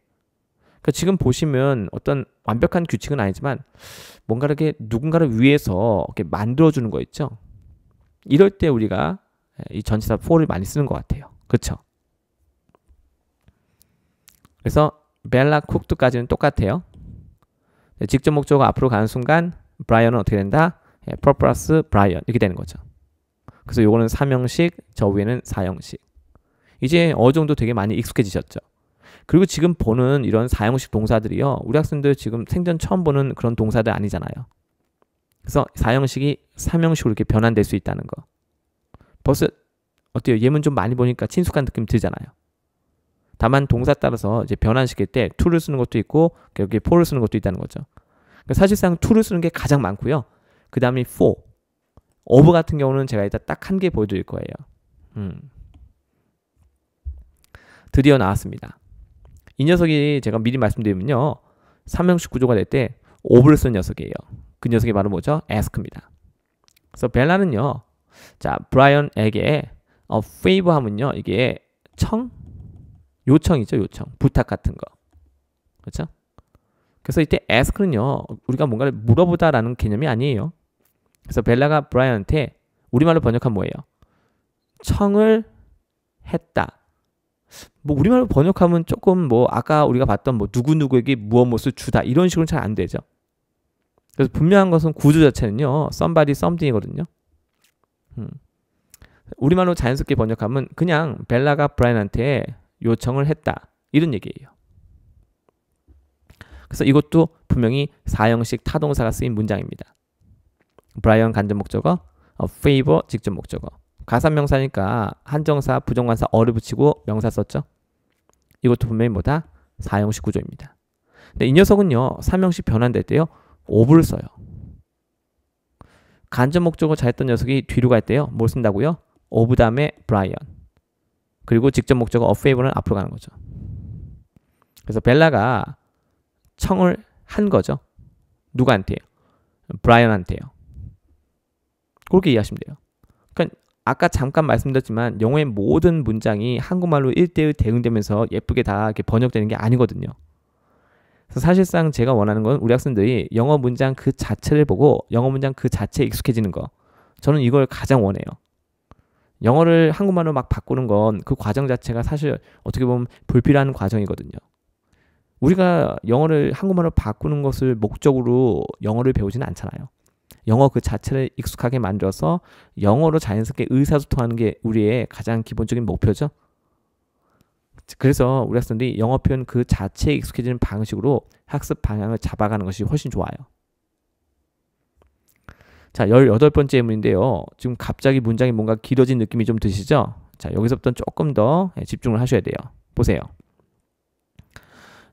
그러니까 지금 보시면 어떤 완벽한 규칙은 아니지만 뭔가 이렇게 누군가를 위해서 이렇게 만들어주는 거 있죠? 이럴 때 우리가 이 전치사 for를 많이 쓰는 것 같아요. 그렇죠? 그래서 벨라 쿡도까지는 똑같아요. 직접 목적어가 앞으로 가는 순간 브라이언은 어떻게 된다? 플러스 브라이언 이렇게 되는 거죠. 그래서 요거는 삼형식, 저 위에는 사형식. 이제 어느 정도 되게 많이 익숙해지셨죠. 그리고 지금 보는 이런 사형식 동사들이요. 우리 학생들 지금 생전 처음 보는 그런 동사들 아니잖아요. 그래서 사형식이 삼형식으로 이렇게 변환될 수 있다는 거. 벌써 어때요? 예문 좀 많이 보니까 친숙한 느낌 들잖아요. 다만 동사 따라서 이제 변환시킬 때 to를 쓰는 것도 있고 여기 for를 쓰는 것도 있다는 거죠. 그러니까 사실상 to를 쓰는 게 가장 많고요. 그 다음에 for, of 같은 경우는 제가 이따 딱 한 개 보여드릴 거예요. 드디어 나왔습니다. 이 녀석이 제가 미리 말씀드리면요. 삼형식 구조가 될 때 of를 쓴 녀석이에요. 그 녀석이 바로 뭐죠? ask입니다. 그래서 벨라는요. 자, 브라이언에게 favor 하면요. 이게 요청이죠. 요청. 부탁 같은 거. 그렇죠? 그래서 이때 ask는요. 우리가 뭔가를 물어보다라는 개념이 아니에요. 그래서 벨라가 브라이언한테 우리말로 번역하면 뭐예요? 청을 했다. 뭐 우리말로 번역하면 조금 뭐 아까 우리가 봤던 뭐 누구누구에게 무엇을 주다 이런 식으로는 잘 안 되죠. 그래서 분명한 것은 구조 자체는요. somebody, something이거든요. 우리말로 자연스럽게 번역하면 그냥 벨라가 브라이언한테 요청을 했다. 이런 얘기예요. 그래서 이것도 분명히 사형식 타동사가 쓰인 문장입니다. 브라이언 간접 목적어, favor 직접 목적어. 가사명사니까 한정사, 부정관사 어를 붙이고 명사 썼죠. 이것도 분명히 뭐다? 사형식 구조입니다. 근데 이 녀석은요. 삼형식 변환될 때요. of를 써요. 간접 목적어 잘했던 녀석이 뒤로 갈 때요. 뭘 쓴다고요? of 다음에 브라이언. 그리고 직접 목적어 of favor는 앞으로 가는 거죠. 그래서 벨라가 청을 한 거죠. 누구한테요? 브라이언한테요. 그렇게 이해하시면 돼요. 그러니까 아까 잠깐 말씀드렸지만 영어의 모든 문장이 한국말로 1대1 대응되면서 예쁘게 다 이렇게 번역되는 게 아니거든요. 그래서 사실상 제가 원하는 건 우리 학생들이 영어 문장 그 자체를 보고 영어 문장 그 자체에 익숙해지는 거. 저는 이걸 가장 원해요. 영어를 한국말로 막 바꾸는 건 그 과정 자체가 사실 어떻게 보면 불필요한 과정이거든요. 우리가 영어를 한국말로 바꾸는 것을 목적으로 영어를 배우지는 않잖아요. 영어 그 자체를 익숙하게 만들어서 영어로 자연스럽게 의사소통하는 게 우리의 가장 기본적인 목표죠. 그래서 우리 학생들이 영어 표현 그 자체에 익숙해지는 방식으로 학습 방향을 잡아가는 것이 훨씬 좋아요. 자, 18번째 예문인데요. 지금 갑자기 문장이 뭔가 길어진 느낌이 좀 드시죠? 자, 여기서부터 조금 더 집중을 하셔야 돼요. 보세요.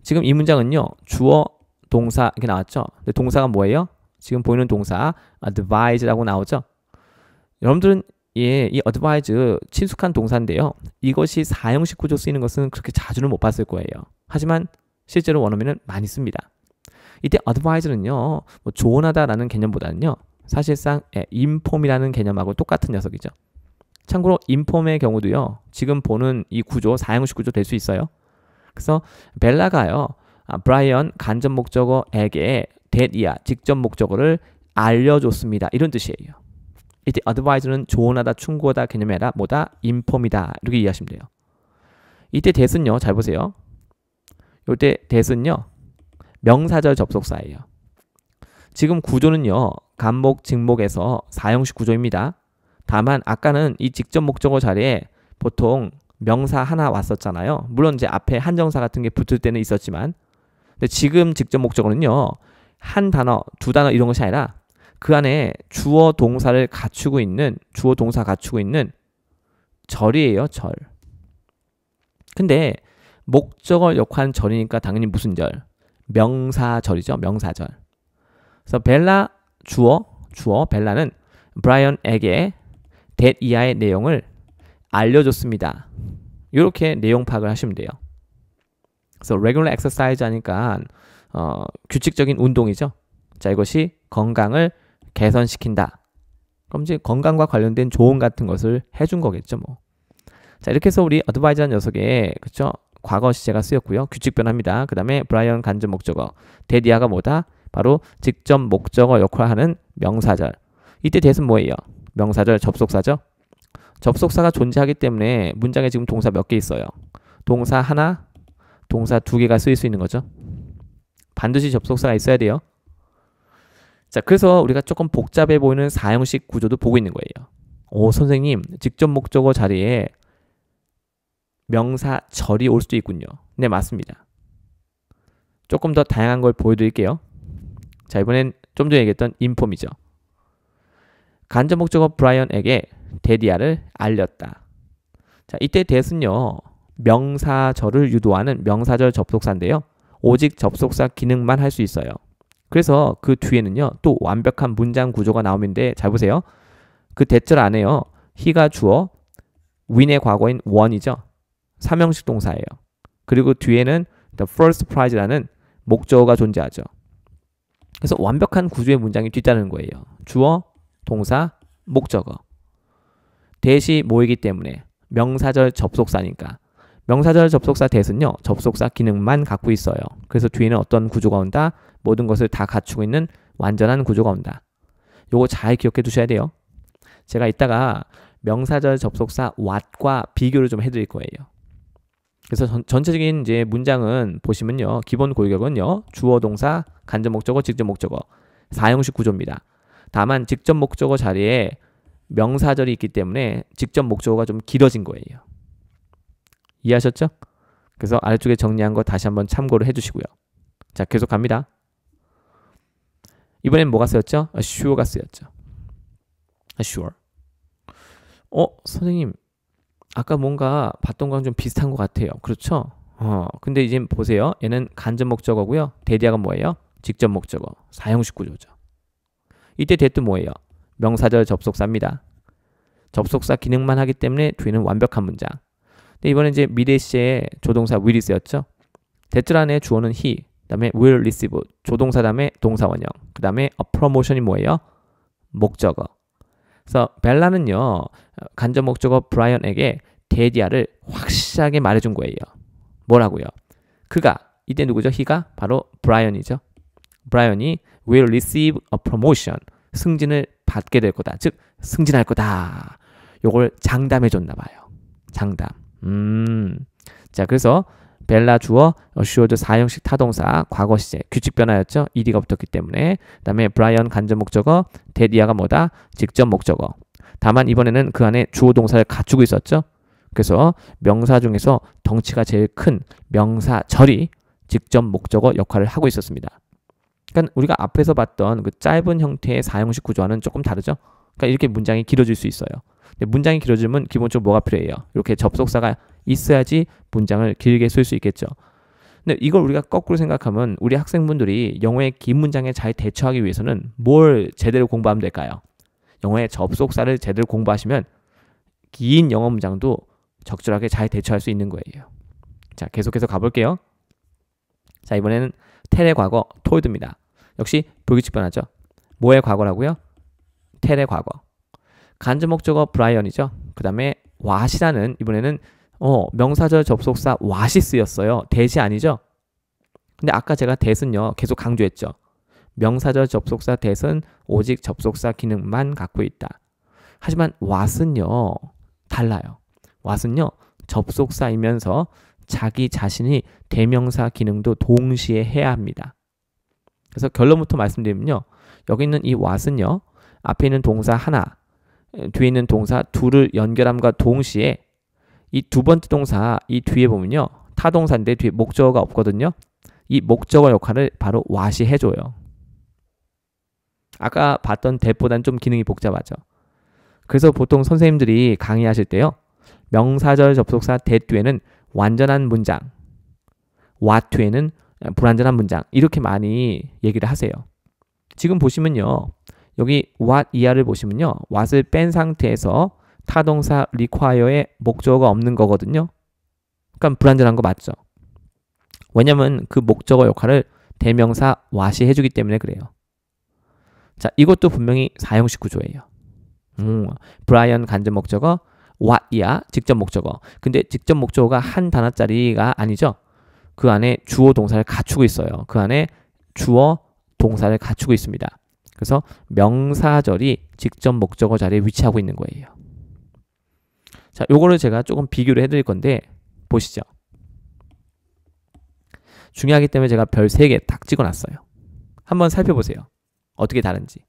지금 이 문장은요. 주어, 동사 이렇게 나왔죠? 근데 동사가 뭐예요? 지금 보이는 동사 advise라고 나오죠? 여러분들은 이 advise 친숙한 동사인데요. 이것이 사형식 구조 쓰이는 것은 그렇게 자주는 못 봤을 거예요. 하지만 실제로 원어민은 많이 씁니다. 이때 advise는요. 뭐 조언하다라는 개념보다는요. 사실상 inform이라는 개념하고 똑같은 녀석이죠. 참고로 inform의 경우도요. 지금 보는 이 구조, 사형식 구조 될 수 있어요. 그래서 벨라가요. 브라이언 간접 목적어에게 that이야 직접 목적어를 알려줬습니다. 이런 뜻이에요. 이때 advise는 조언하다, 충고하다 개념이 아니라 뭐다? inform이다. 이렇게 이해하시면 돼요. 이때 that은요. 잘 보세요. 이때 that은요. 명사절 접속사예요. 지금 구조는요. 간목, 직목에서 사형식 구조입니다. 다만 아까는 이 직접 목적어 자리에 보통 명사 하나 왔었잖아요. 물론 이제 앞에 한정사 같은 게 붙을 때는 있었지만 근데 지금 직접 목적어는요. 한 단어, 두 단어 이런 것이 아니라 그 안에 주어 동사를 갖추고 있는 주어 동사 갖추고 있는 절이에요. 절. 근데 목적어 역할은 절이니까 당연히 무슨 절? 명사절이죠. 명사절. 그래서 벨라 주어 벨라는 브라이언에게 that 이하의 내용을 알려줬습니다. 이렇게 내용 파악을 하시면 돼요. 그래서 regular exercise 하니까 규칙적인 운동이죠. 자, 이것이 건강을 개선시킨다. 그럼 이제 건강과 관련된 조언 같은 것을 해준 거겠죠, 뭐. 자, 이렇게 해서 우리 advise라는 녀석에 그렇죠? 과거 시제가 쓰였고요. 규칙 변화입니다. 그다음에 브라이언 간접 목적어, that 이하가 뭐다? 바로 직접 목적어 역할을 하는 명사절. 이때 that은 뭐예요? 명사절 접속사죠. 접속사가 존재하기 때문에 문장에 지금 동사 몇 개 있어요? 동사 하나, 동사 두 개가 쓰일 수 있는 거죠. 반드시 접속사가 있어야 돼요. 자, 그래서 우리가 조금 복잡해 보이는 사형식 구조도 보고 있는 거예요. 오, 선생님, 직접 목적어 자리에 명사절이 올 수도 있군요. 네, 맞습니다. 조금 더 다양한 걸 보여드릴게요. 자, 이번엔 좀 전에 얘기했던 inform이죠. 간접 목적어 브라이언에게 that이야를 알렸다. 자, 이때 that은요. 명사절을 유도하는 명사절 접속사인데요. 오직 접속사 기능만 할 수 있어요. 그래서 그 뒤에는요. 또 완벽한 문장 구조가 나오는데 잘 보세요. 그 that절 안에요. he가 주어, win의 과거인 one이죠. 삼형식 동사예요. 그리고 뒤에는 the first prize라는 목적어가 존재하죠. 그래서 완벽한 구조의 문장이 뒤따르는 거예요. 주어, 동사, 목적어. that이 모이기 때문에 명사절 접속사니까 명사절 접속사 that은요. 접속사 기능만 갖고 있어요. 그래서 뒤에는 어떤 구조가 온다? 모든 것을 다 갖추고 있는 완전한 구조가 온다. 요거 잘 기억해 두셔야 돼요. 제가 이따가 명사절 접속사 what과 비교를 좀 해드릴 거예요. 그래서 전체적인 이제 문장은 보시면요. 기본 골격은요. 주어, 동사, 간접 목적어, 직접 목적어. 사형식 구조입니다. 다만 직접 목적어 자리에 명사절이 있기 때문에 직접 목적어가 좀 길어진 거예요. 이해하셨죠? 그래서 아래쪽에 정리한 거 다시 한번 참고를 해주시고요. 자, 계속 갑니다. 이번엔 뭐가 쓰였죠? assure가 쓰였죠. assure. 선생님. 아까 뭔가 봤던 거랑 좀 비슷한 것 같아요. 그렇죠? 근데 이제 보세요. 얘는 간접 목적어고요. that이야가 뭐예요? 직접 목적어. 사형식 구조죠. 이때 that도 뭐예요? 명사절 접속사입니다. 접속사 기능만 하기 때문에 뒤에는 완벽한 문장. 근데 이번에 이제 미래 시제에 조동사 will이 쓰였죠. that절 안에 주어는 he, 그 다음에 will receive, 조동사 다음에 동사 원형, 그 다음에 a promotion이 뭐예요? 목적어. 그래서 벨라는요. 간접 목적어 브라이언에게 that이야를 확실하게 말해준 거예요. 뭐라고요? 그가, 이때 누구죠? he가 바로 브라이언이죠. 브라이언이 will receive a promotion, 승진을 받게 될 거다. 즉 승진할 거다. 요걸 장담해 줬나 봐요. 장담. 자, 그래서 벨라 주어 assured 사형식 타동사 과거 시제 규칙 변화였죠. ed가 붙었기 때문에. 그다음에 브라이언 간접 목적어 데디아가 뭐다? 직접 목적어. 다만 이번에는 그 안에 주어 동사를 갖추고 있었죠. 그래서 명사 중에서 덩치가 제일 큰 명사절이 직접 목적어 역할을 하고 있었습니다. 그러니까 우리가 앞에서 봤던 그 짧은 형태의 사형식 구조와는 조금 다르죠. 그러니까 이렇게 문장이 길어질 수 있어요. 근데 문장이 길어지면 기본적으로 뭐가 필요해요? 이렇게 접속사가 있어야지 문장을 길게 쓸 수 있겠죠. 근데 이걸 우리가 거꾸로 생각하면 우리 학생분들이 영어의 긴 문장에 잘 대처하기 위해서는 뭘 제대로 공부하면 될까요? 영어의 접속사를 제대로 공부하시면 긴 영어 문장도 적절하게 잘 대처할 수 있는 거예요. 자, 계속해서 가볼게요. 자, 이번에는 텔의 과거 told입니다. 역시 불규칙 변화죠. 뭐의 과거라고요? 텔의 과거. 간접 목적어 브라이언이죠. 그 다음에 what이라는 이번에는 명사절 접속사 what이 쓰였어요. that이 아니죠. 근데 아까 제가 that은요 계속 강조했죠. 명사절 접속사 that은 오직 접속사 기능만 갖고 있다. 하지만 what은요 달라요. what은요 접속사이면서 자기 자신이 대명사 기능도 동시에 해야 합니다. 그래서 결론부터 말씀드리면요. 여기 있는 이 what은요. 앞에 있는 동사 하나, 뒤에 있는 동사 둘을 연결함과 동시에 이 두 번째 동사 이 뒤에 보면요. 타동사인데 뒤에 목적어가 없거든요. 이 목적어 역할을 바로 what이 해줘요. 아까 봤던 that보다는 좀 기능이 복잡하죠. 그래서 보통 선생님들이 강의하실 때요. 명사절 접속사 that 뒤에는 완전한 문장, what 뒤에는 불완전한 문장 이렇게 많이 얘기를 하세요. 지금 보시면요. 여기 what 이하를 보시면요. what을 뺀 상태에서 타동사 require에 목적어가 없는 거거든요. 그러니까 불완전한 거 맞죠? 왜냐면 그 목적어 역할을 대명사 what이 해주기 때문에 그래요. 자, 이것도 분명히 사형식 구조예요. 브라이언 간접 목적어 what이야 직접 목적어. 근데 직접 목적어가 한 단어짜리가 아니죠. 그 안에 주어 동사를 갖추고 있어요. 그 안에 주어 동사를 갖추고 있습니다. 그래서 명사절이 직접 목적어 자리에 위치하고 있는 거예요. 자, 요거를 제가 조금 비교를 해드릴 건데 보시죠. 중요하기 때문에 제가 별 3개 딱 찍어놨어요. 한번 살펴보세요. 어떻게 다른지.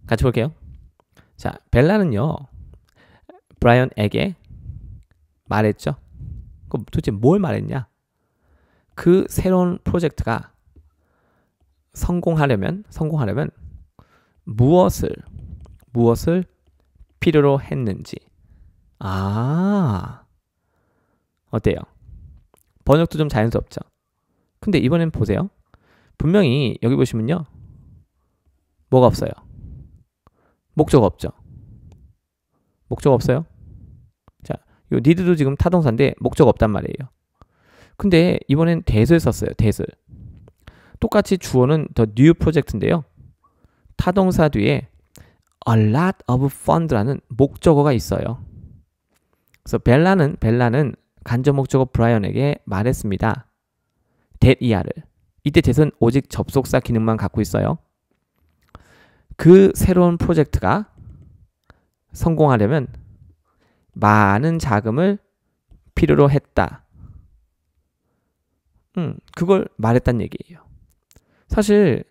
같이 볼게요. 자, 벨라는요. 브라이언에게 말했죠. 그럼 도대체 뭘 말했냐? 그 새로운 프로젝트가 성공하려면 무엇을 필요로 했는지. 어때요? 번역도 좀 자연스럽죠? 근데 이번엔 보세요. 분명히 여기 보시면요. 뭐가 없어요? 목적 없죠? 목적 없어요? 자, 요 need도 지금 타동사인데 목적 없단 말이에요. 근데 이번엔 that을 썼어요. that을. 똑같이 주어는 the new project인데요. 타동사 뒤에 a lot of fun라는 목적어가 있어요. 그래서 벨라는 간접 목적어 브라이언에게 말했습니다. that 이하를. 이때 that은 오직 접속사 기능만 갖고 있어요. 그 새로운 프로젝트가 성공하려면 많은 자금을 필요로 했다. 그걸 말했단 얘기예요. 사실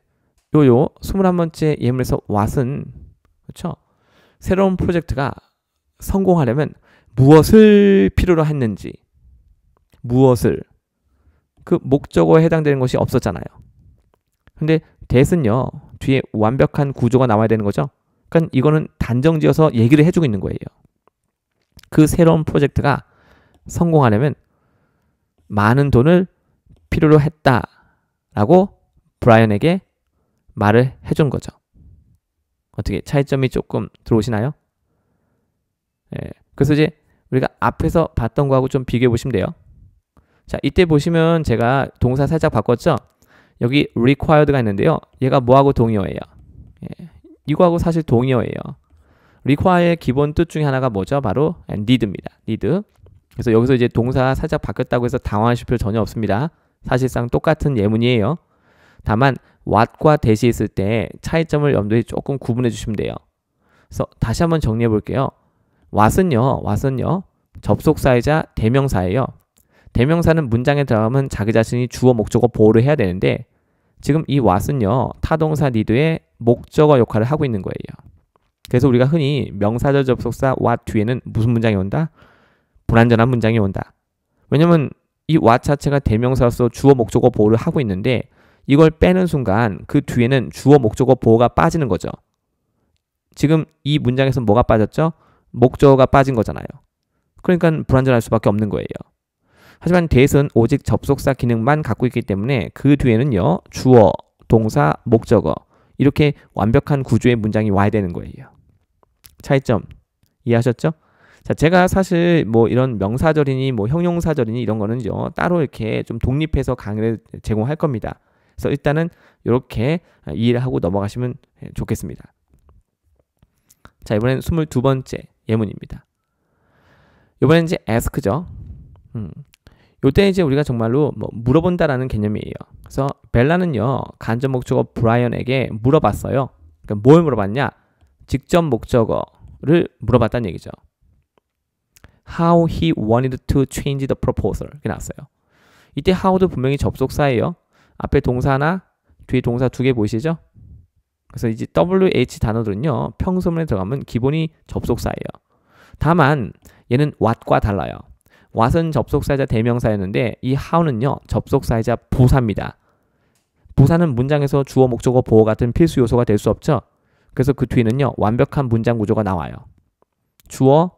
요 21번째 예문에서 what은 그렇죠? 새로운 프로젝트가 성공하려면 무엇을 필요로 했는지 무엇을 그 목적어에 해당되는 것이 없었잖아요. 근데 that은요. 뒤에 완벽한 구조가 나와야 되는 거죠. 그러니까 이거는 단정지어서 얘기를 해주고 있는 거예요. 그 새로운 프로젝트가 성공하려면 많은 돈을 필요로 했다라고 브라이언에게 말을 해준 거죠. 어떻게 차이점이 조금 들어오시나요? 예, 그래서 이제 우리가 앞에서 봤던 거하고 좀 비교해 보시면 돼요. 자, 이때 보시면 제가 동사 살짝 바꿨죠? 여기 required가 있는데요. 얘가 뭐하고 동의어예요? 예, 이거하고 사실 동의어예요. require의 기본 뜻 중에 하나가 뭐죠? 바로 need입니다. need. 그래서 여기서 이제 동사 살짝 바뀌었다고 해서 당황하실 필요 전혀 없습니다. 사실상 똑같은 예문이에요. 다만 what과 대시 있을 때 차이점을 염두에 조금 구분해 주시면 돼요. 그래서 다시 한번 정리해 볼게요. what은요 접속사이자 대명사예요. 대명사는 문장에 들어가면 자기 자신이 주어 목적어 보호를 해야 되는데 지금 이 what은요 타동사 need의 목적어 역할을 하고 있는 거예요. 그래서 우리가 흔히 명사절 접속사 what 뒤에는 무슨 문장이 온다? 불완전한 문장이 온다. 왜냐면 이 what 자체가 대명사로서 주어 목적어 보호를 하고 있는데 이걸 빼는 순간 그 뒤에는 주어 목적어 보호가 빠지는 거죠. 지금 이 문장에서 뭐가 빠졌죠? 목적어가 빠진 거잖아요. 그러니까 불완전할 수밖에 없는 거예요. 하지만 that은 오직 접속사 기능만 갖고 있기 때문에 그 뒤에는요 주어, 동사, 목적어 이렇게 완벽한 구조의 문장이 와야 되는 거예요. 차이점 이해하셨죠? 자, 제가 사실 뭐 이런 명사절이니 뭐 형용사절이니 이런 거는요 따로 이렇게 좀 독립해서 강의를 제공할 겁니다. 그래서 일단은 이렇게 이해를 하고 넘어가시면 좋겠습니다. 자, 이번엔 22번째 예문입니다. 이번엔 이제 ask죠. 요때 이제 우리가 정말로 뭐 물어본다라는 개념이에요. 그래서 벨라는요 간접 목적어 브라이언에게 물어봤어요. 그러니까 뭘 물어봤냐? 직접 목적어를 물어봤다는 얘기죠. How he wanted to change the proposal 이렇게 나왔어요. 이때 how도 분명히 접속사예요. 앞에 동사 하나, 뒤에 동사 두 개 보이시죠? 그래서 이제 WH 단어들은요 평소문에 들어가면 기본이 접속사예요. 다만 얘는 what과 달라요. what은 접속사이자 대명사였는데 이 how는요 접속사이자 부사입니다. 부사는 문장에서 주어 목적어 보호 같은 필수 요소가 될 수 없죠. 그래서 그 뒤에는요 완벽한 문장 구조가 나와요. 주어,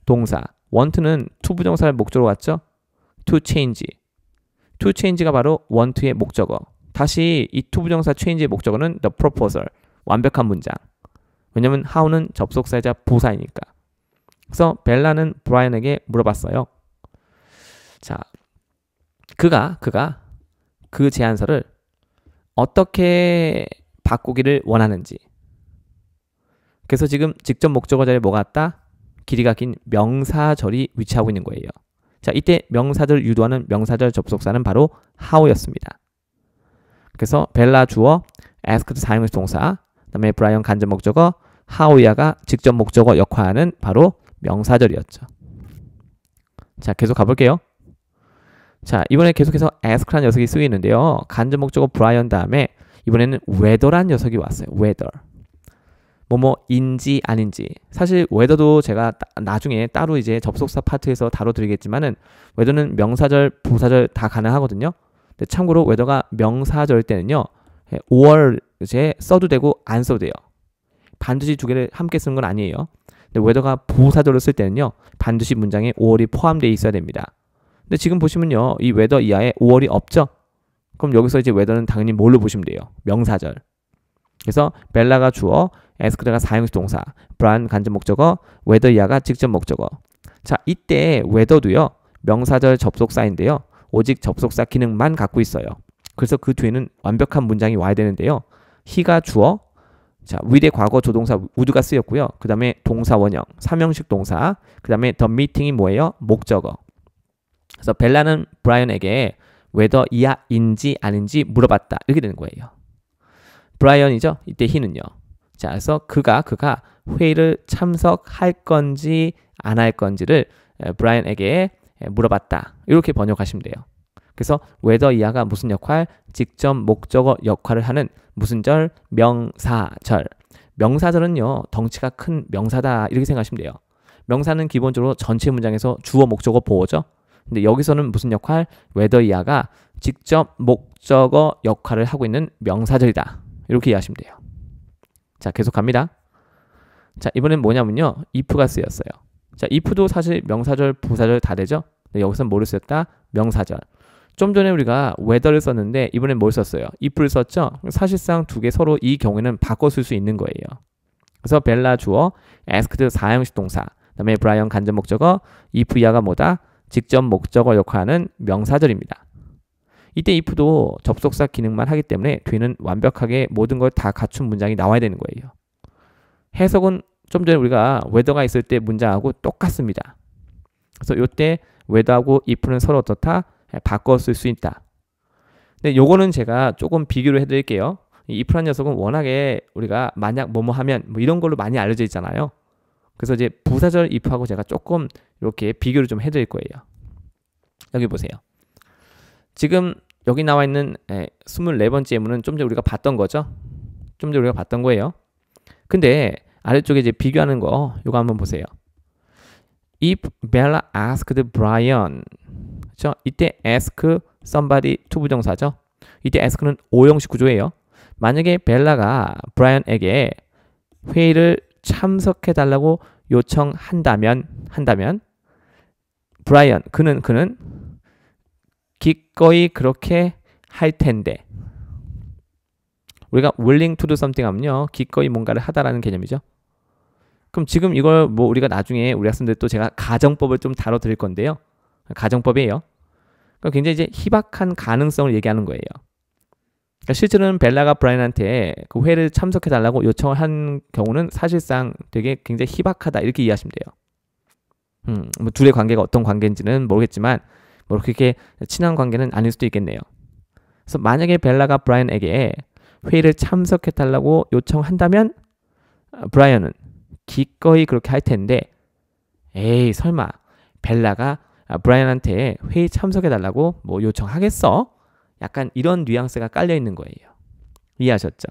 동사, want는 to 부정사를 목적으로 왔죠. to change가 바로 want의 목적어. 다시 이 to 부정사 change의 목적어는 the proposal, 완벽한 문장. 왜냐면 how는 접속사이자 부사이니까. 그래서 벨라는 브라이언에게 물어봤어요. 자, 그가 그 제안서를 어떻게 바꾸기를 원하는지. 그래서 지금 직접 목적어 자리에 뭐가 왔다? 길이가 긴 명사절이 위치하고 있는 거예요. 자, 이때 명사절 유도하는 명사절 접속사는 바로 how였습니다. 그래서 벨라 주어, asked 사용식 동사, 그다음에 브라이언 간접 목적어, how야가 직접 목적어 역할하는 바로 명사절이었죠. 자, 계속 가볼게요. 자, 이번에 계속해서 ask라는 녀석이 쓰고 있는데요. 간접 목적어 브라이언 다음에 이번에는 whether라는 녀석이 왔어요. whether. 뭐뭐인지 아닌지. 사실 whether도 제가 나중에 따로 이제 접속사 파트에서 다뤄드리겠지만은 whether는 명사절, 부사절 다 가능하거든요. 근데 참고로 whether가 명사절 때는요, or 이제 써도 되고 안 써도 돼요. 반드시 두 개를 함께 쓰는 건 아니에요. 근데 whether가 부사절로 쓸 때는요, 반드시 문장에 or이 포함되어 있어야 됩니다. 근데 지금 보시면요, 이 whether 이하에 or이 없죠? 그럼 여기서 이제 whether는 당연히 뭘로 보시면 돼요? 명사절. 그래서 벨라가 주어, asked가 사용식 동사, 브라이언 간접 목적어, whether 이하가 직접 목적어. 자, 이때 whether도요 명사절 접속사인데요. 오직 접속사 기능만 갖고 있어요. 그래서 그 뒤에는 완벽한 문장이 와야 되는데요. he가 주어, 자, with의 과거 조동사 would가 쓰였고요. 그 다음에 동사 원형, 삼형식 동사, 그 다음에 the meeting이 뭐예요? 목적어. 그래서 벨라는 브라이언에게 whether 이하인지 아닌지 물어봤다. 이렇게 되는 거예요. 브라이언이죠. 이때 he는요. 자, 그래서 그가 회의를 참석할 건지 안 할 건지를 브라이언에게 물어봤다. 이렇게 번역하시면 돼요. 그래서 whether 이하가 무슨 역할? 직접 목적어 역할을 하는 무슨 절? 명사절. 명사절은요, 덩치가 큰 명사다. 이렇게 생각하시면 돼요. 명사는 기본적으로 전체 문장에서 주어 목적어 보호죠. 근데 여기서는 무슨 역할? whether 이하가 직접 목적어 역할을 하고 있는 명사절이다. 이렇게 이해하시면 돼요. 자, 계속 갑니다. 자, 이번엔 뭐냐면요, if가 쓰였어요. 자, if도 사실 명사절, 부사절 다 되죠? 근데 여기서는 뭐를 썼다? 명사절. 좀 전에 우리가 whether를 썼는데 이번엔 뭘 썼어요? if를 썼죠? 사실상 두 개 서로 이 경우에는 바꿔 쓸 수 있는 거예요. 그래서 벨라 주어, asked 사용식 동사, 그다음에 브라이언 간접 목적어, if 이하가 뭐다? 직접 목적어 역할하는 명사절입니다. 이때 if도 접속사 기능만 하기 때문에 뒤에는 완벽하게 모든 걸 다 갖춘 문장이 나와야 되는 거예요. 해석은 좀 전에 우리가 whether가 있을 때 문장하고 똑같습니다. 그래서 이때 whether하고 if는 서로 어떻다? 바꿔 쓸 수 있다. 근데 요거는 제가 조금 비교를 해드릴게요. 이 if라는 녀석은 워낙에 우리가 만약 뭐뭐 하면 뭐 이런 걸로 많이 알려져 있잖아요. 그래서 이제 부사절 if하고 제가 조금 이렇게 비교를 좀 해드릴 거예요. 여기 보세요. 지금 여기 나와 있는 24번째 예문은 좀 전에 우리가 봤던 거죠. 좀 전에 우리가 봤던 거예요. 근데 아래쪽에 이제 비교하는 거 이거 한번 보세요. If Bella asked Brian, 그렇죠? 이때 ask somebody 투부정사죠. 이때 ask는 오형식 구조예요. 만약에 벨라가 브라이언에게 회의를 참석해 달라고 요청한다면 브라이언 그는 기꺼이 그렇게 할 텐데, 우리가 willing to do something 하면요 기꺼이 뭔가를 하다라는 개념이죠. 그럼 지금 이걸 뭐 우리가 나중에 우리 학생들 또 제가 가정법을 좀 다뤄드릴 건데요. 가정법이에요. 그러니까 굉장히 이제 희박한 가능성을 얘기하는 거예요. 그러니까 실제로는 벨라가 브라이언한테 그 회의를 참석해 달라고 요청을 한 경우는 사실상 되게 굉장히 희박하다 이렇게 이해하시면 돼요. 뭐 둘의 관계가 어떤 관계인지는 모르겠지만 뭐 그렇게 친한 관계는 아닐 수도 있겠네요. 그래서 만약에 벨라가 브라이언에게 회의를 참석해 달라고 요청한다면 브라이언은 기꺼이 그렇게 할 텐데, 에이 설마 벨라가 브라이언한테 회의 참석해 달라고 뭐 요청하겠어? 약간 이런 뉘앙스가 깔려 있는 거예요. 이해하셨죠?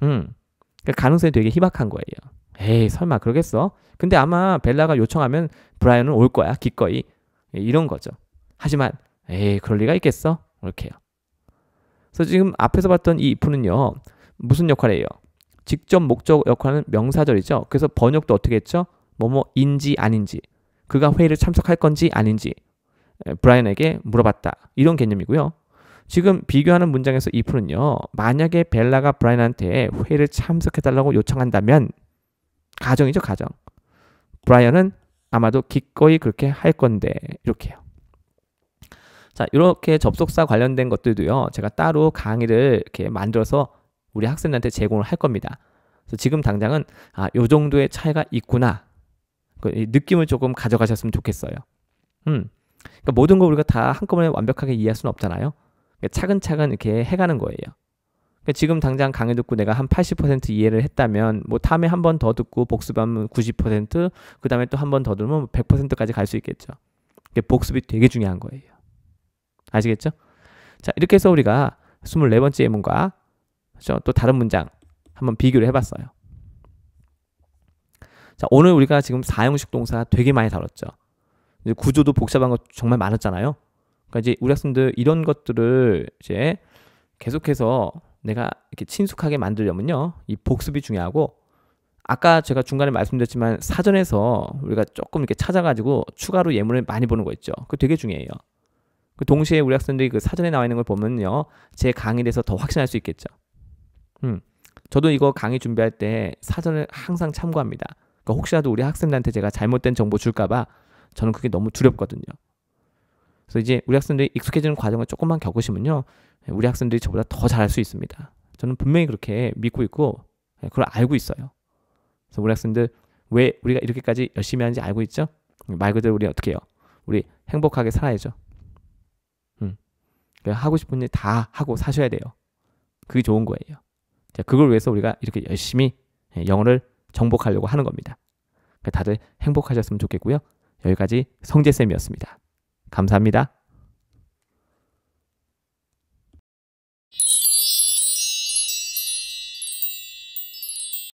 그러니까 가능성이 되게 희박한 거예요. 에이 설마 그러겠어? 근데 아마 벨라가 요청하면 브라이언은 올 거야 기꺼이, 이런 거죠. 하지만 에이 그럴 리가 있겠어? 이렇게요. 그래서 지금 앞에서 봤던 이 if는요 무슨 역할이에요? 직접 목적 역할은 명사절이죠. 그래서 번역도 어떻게 했죠? 뭐뭐인지 아닌지, 그가 회의를 참석할 건지 아닌지 브라이언에게 물어봤다, 이런 개념이고요. 지금 비교하는 문장에서 if는요 만약에 벨라가 브라이언한테 회의를 참석해달라고 요청한다면, 가정이죠 가정, 브라이언은 아마도 기꺼이 그렇게 할 건데, 이렇게요. 자, 이렇게 접속사 관련된 것들도요 제가 따로 강의를 이렇게 만들어서 우리 학생들한테 제공을 할 겁니다. 그래서 지금 당장은 요 정도의 차이가 있구나, 그 느낌을 조금 가져가셨으면 좋겠어요. 그러니까 모든 걸 우리가 다 한꺼번에 완벽하게 이해할 수는 없잖아요. 그러니까 차근차근 이렇게 해가는 거예요. 그러니까 지금 당장 강의 듣고 내가 한 80% 이해를 했다면 뭐 다음에 한 번 더 듣고 복습하면 90%, 그 다음에 또 한 번 더 들으면 100%까지 갈 수 있겠죠. 그러니까 복습이 되게 중요한 거예요. 아시겠죠? 자, 이렇게 해서 우리가 24번째 예문과 또 다른 문장 한번 비교를 해봤어요. 자, 오늘 우리가 지금 4형식 동사 되게 많이 다뤘죠. 이제 구조도 복잡한 거 정말 많았잖아요. 그러니까 이제 우리 학생들 이런 것들을 이제 계속해서 내가 이렇게 친숙하게 만들려면요, 이 복습이 중요하고, 아까 제가 중간에 말씀드렸지만 사전에서 우리가 조금 이렇게 찾아가지고 추가로 예문을 많이 보는 거 있죠. 그거 되게 중요해요. 그 동시에 우리 학생들이 그 사전에 나와 있는 걸 보면요, 제 강의에서 더 확신할 수 있겠죠. 저도 이거 강의 준비할 때 사전을 항상 참고합니다. 그러니까 혹시라도 우리 학생들한테 제가 잘못된 정보 줄까봐 저는 그게 너무 두렵거든요. 그래서 이제 우리 학생들이 익숙해지는 과정을 조금만 겪으시면요, 우리 학생들이 저보다 더 잘할 수 있습니다. 저는 분명히 그렇게 믿고 있고 그걸 알고 있어요. 그래서 우리 학생들 왜 우리가 이렇게까지 열심히 하는지 알고 있죠? 말 그대로 우리 어떻게 해요? 우리 행복하게 살아야죠. 하고 싶은 일 다 하고 사셔야 돼요. 그게 좋은 거예요. 자, 그걸 위해서 우리가 이렇게 열심히 영어를 정복하려고 하는 겁니다. 다들 행복하셨으면 좋겠고요. 여기까지 성재쌤이었습니다. 감사합니다.